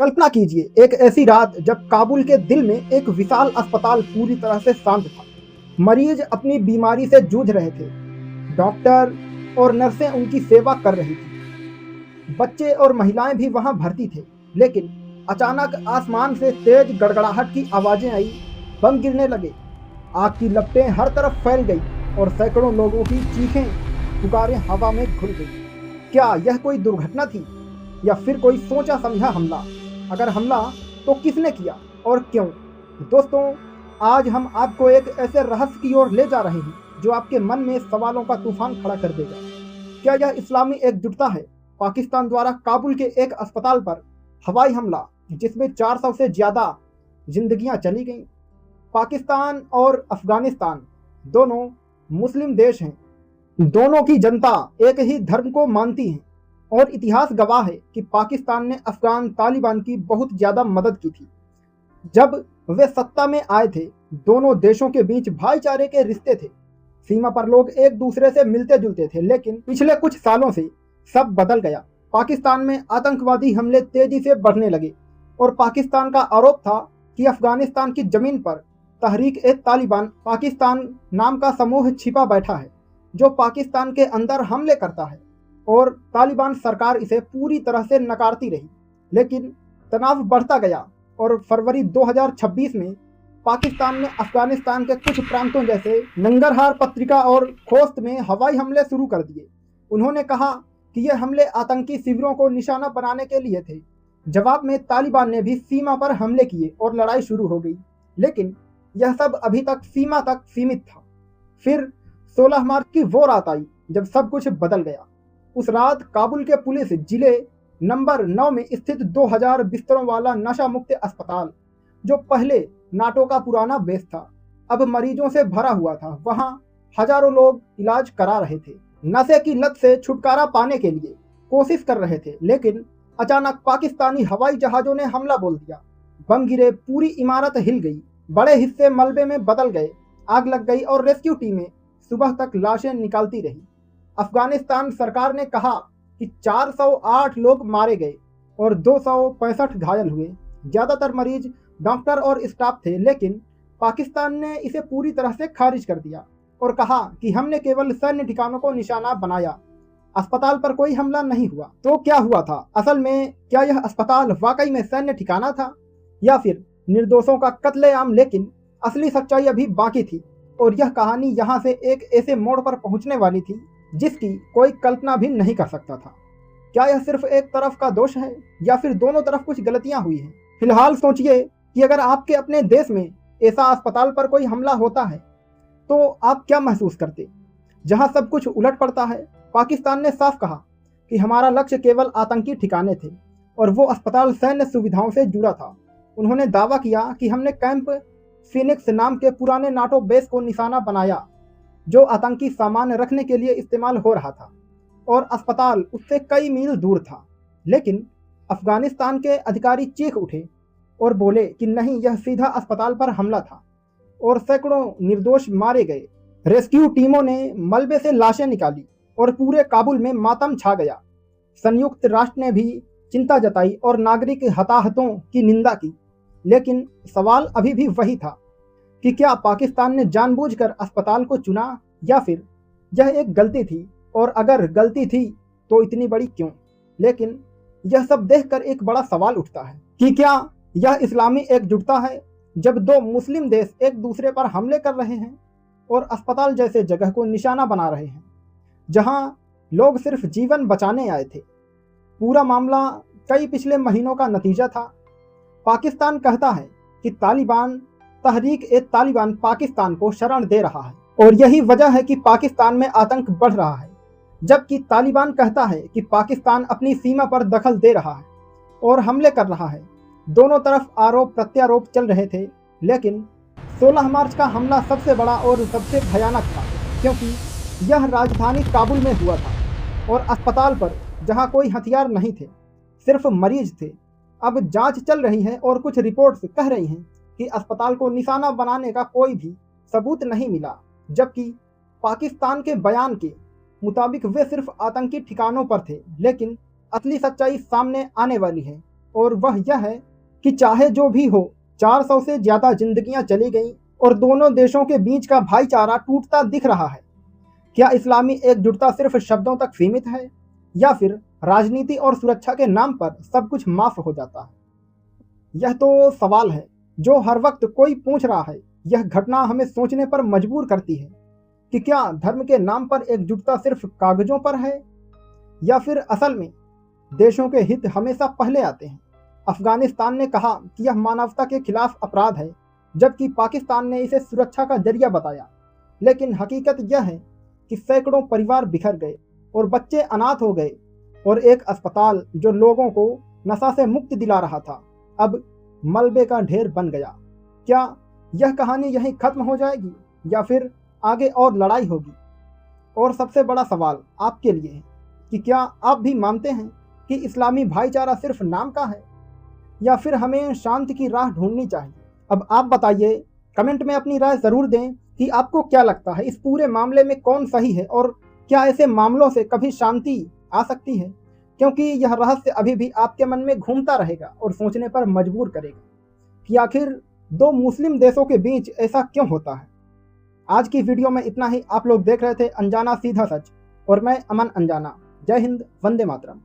कल्पना कीजिए एक ऐसी रात जब काबुल के दिल में एक विशाल अस्पताल पूरी तरह से शांत था। मरीज अपनी बीमारी से जूझ रहे थे। डॉक्टर और नर्सें उनकी सेवा कर रही थी। बच्चे और महिलाएं भी वहां भर्ती थे। लेकिन अचानक आसमान से तेज गड़गड़ाहट की आवाजें आई। बम गिरने लगे। आग की लपटें हर तरफ फैल गई और सैकड़ों लोगों की चीखें पुकारें हवा में घुल गई। क्या यह कोई दुर्घटना थी या फिर कोई सोचा समझा हमला? अगर हमला तो किसने किया और क्यों? दोस्तों, आज हम आपको एक ऐसे रहस्य की ओर ले जा रहे हैं जो आपके मन में सवालों का तूफान खड़ा कर देगा। क्या यह इस्लामी एकजुटता है? पाकिस्तान द्वारा काबुल के एक अस्पताल पर हवाई हमला जिसमें 400 से ज्यादा जिंदगियां चली गईं। पाकिस्तान और अफगानिस्तान दोनों मुस्लिम देश हैं। दोनों की जनता एक ही धर्म को मानती है और इतिहास गवाह है कि पाकिस्तान ने अफगान तालिबान की बहुत ज़्यादा मदद की थी। जब वे सत्ता में आए थे, दोनों देशों के बीच भाईचारे के रिश्ते थे। सीमा पर लोग एक दूसरे से मिलते जुलते थे। लेकिन पिछले कुछ सालों से सब बदल गया। पाकिस्तान में आतंकवादी हमले तेजी से बढ़ने लगे और पाकिस्तान का आरोप था कि अफगानिस्तान की जमीन पर तहरीक-ए-तालिबान पाकिस्तान नाम का समूह छिपा बैठा है जो पाकिस्तान के अंदर हमले करता है और तालिबान सरकार इसे पूरी तरह से नकारती रही। लेकिन तनाव बढ़ता गया और फरवरी 2026 में पाकिस्तान ने अफगानिस्तान के कुछ प्रांतों जैसे नंगरहार पत्रिका और खोस्त में हवाई हमले शुरू कर दिए। उन्होंने कहा कि ये हमले आतंकी शिविरों को निशाना बनाने के लिए थे। जवाब में तालिबान ने भी सीमा पर हमले किए और लड़ाई शुरू हो गई। लेकिन यह सब अभी तक सीमा तक सीमित था। फिर 16 मार्च की वो रात आई जब सब कुछ बदल गया। उस रात काबुल के पुलिस जिले नंबर 9 में स्थित 2000 बिस्तरों वाला नशा मुक्त अस्पताल, जो पहले नाटो का पुराना बेस था, अब मरीजों से भरा हुआ था। वहां हजारों लोग इलाज करा रहे थे। नशे की लत से छुटकारा पाने के लिए कोशिश कर रहे थे। लेकिन अचानक पाकिस्तानी हवाई जहाजों ने हमला बोल दिया। बम गिरे, पूरी इमारत हिल गई, बड़े हिस्से मलबे में बदल गए, आग लग गई और रेस्क्यू टीमें सुबह तक लाशें निकालती रही। अफगानिस्तान सरकार ने कहा कि 408 लोग मारे गए और 265 घायल हुए। ज़्यादातर मरीज डॉक्टर और स्टाफ थे। लेकिन पाकिस्तान ने इसे पूरी तरह से खारिज कर दिया और कहा कि हमने केवल सैन्य ठिकानों को निशाना बनाया, अस्पताल पर कोई हमला नहीं हुआ। तो क्या हुआ था असल में? क्या यह अस्पताल वाकई में सैन्य ठिकाना था या फिर निर्दोषों का कत्लेआम? लेकिन असली सच्चाई अभी बाकी थी और यह कहानी यहाँ से एक ऐसे मोड़ पर पहुँचने वाली थी जिसकी कोई कल्पना भी नहीं कर सकता था। क्या यह सिर्फ एक तरफ का दोष है या फिर दोनों तरफ कुछ गलतियां हुई हैं? फिलहाल सोचिए कि अगर आपके अपने देश में ऐसा अस्पताल पर कोई हमला होता है तो आप क्या महसूस करते? जहां सब कुछ उलट पड़ता है। पाकिस्तान ने साफ कहा कि हमारा लक्ष्य केवल आतंकी ठिकाने थे और वो अस्पताल सैन्य सुविधाओं से जुड़ा था। उन्होंने दावा किया कि हमने कैंप फिनिक्स नाम के पुराने नाटो बेस को निशाना बनाया जो आतंकी सामान रखने के लिए इस्तेमाल हो रहा था और अस्पताल उससे कई मील दूर था। लेकिन अफगानिस्तान के अधिकारी चीख उठे और बोले कि नहीं, यह सीधा अस्पताल पर हमला था और सैकड़ों निर्दोष मारे गए। रेस्क्यू टीमों ने मलबे से लाशें निकाली और पूरे काबुल में मातम छा गया। संयुक्त राष्ट्र ने भी चिंता जताई और नागरिक हताहतों की निंदा की। लेकिन सवाल अभी भी वही था कि क्या पाकिस्तान ने जानबूझकर अस्पताल को चुना या फिर यह एक गलती थी, और अगर गलती थी तो इतनी बड़ी क्यों? लेकिन यह सब देखकर एक बड़ा सवाल उठता है कि क्या यह इस्लामी एकजुटता है जब दो मुस्लिम देश एक दूसरे पर हमले कर रहे हैं और अस्पताल जैसे जगह को निशाना बना रहे हैं जहां लोग सिर्फ जीवन बचाने आए थे। पूरा मामला कई पिछले महीनों का नतीजा था। पाकिस्तान कहता है कि तहरीक-ए-तालिबान पाकिस्तान को शरण दे रहा है और यही वजह है कि पाकिस्तान में आतंक बढ़ रहा है, जबकि तालिबान कहता है कि पाकिस्तान अपनी सीमा पर दखल दे रहा है और हमले कर रहा है। दोनों तरफ आरोप प्रत्यारोप चल रहे थे। लेकिन 16 मार्च का हमला सबसे बड़ा और सबसे भयानक था क्योंकि यह राजधानी काबुल में हुआ था और अस्पताल पर जहां कोई हथियार नहीं थे, सिर्फ मरीज थे। अब जांच चल रही है और कुछ रिपोर्ट्स कह रही हैं कि अस्पताल को निशाना बनाने का कोई भी सबूत नहीं मिला, जबकि पाकिस्तान के बयान के मुताबिक वे सिर्फ आतंकी ठिकानों पर थे। लेकिन असली सच्चाई सामने आने वाली है और वह यह है कि चाहे जो भी हो, 400 से ज़्यादा जिंदगियां चली गईं और दोनों देशों के बीच का भाईचारा टूटता दिख रहा है। क्या इस्लामी एकजुटता सिर्फ शब्दों तक सीमित है, या फिर राजनीति और सुरक्षा के नाम पर सब कुछ माफ हो जाता है? यह तो सवाल है जो हर वक्त कोई पूछ रहा है। यह घटना हमें सोचने पर मजबूर करती है कि क्या धर्म के नाम पर एकजुटता सिर्फ कागजों पर है, या फिर असल में देशों के हित हमेशा पहले आते हैं। अफगानिस्तान ने कहा कि यह मानवता के खिलाफ अपराध है, जबकि पाकिस्तान ने इसे सुरक्षा का जरिया बताया। लेकिन हकीकत यह है कि सैकड़ों परिवार बिखर गए और बच्चे अनाथ हो गए, और एक अस्पताल जो लोगों को नशा से मुक्ति दिला रहा था अब मलबे का ढेर बन गया। क्या यह कहानी यहीं खत्म हो जाएगी, या फिर आगे और लड़ाई होगी? और सबसे बड़ा सवाल आपके लिए है कि क्या आप भी मानते हैं कि इस्लामी भाईचारा सिर्फ नाम का है, या फिर हमें शांति की राह ढूंढनी चाहिए? अब आप बताइए, कमेंट में अपनी राय ज़रूर दें कि आपको क्या लगता है, इस पूरे मामले में कौन सही है, और क्या ऐसे मामलों से कभी शांति आ सकती है? क्योंकि यह रहस्य अभी भी आपके मन में घूमता रहेगा और सोचने पर मजबूर करेगा कि आखिर दो मुस्लिम देशों के बीच ऐसा क्यों होता है। आज की वीडियो में इतना ही। आप लोग देख रहे थे अनजाना सीधा सच, और मैं अमन अनजाना। जय हिंद, वंदे मातरम।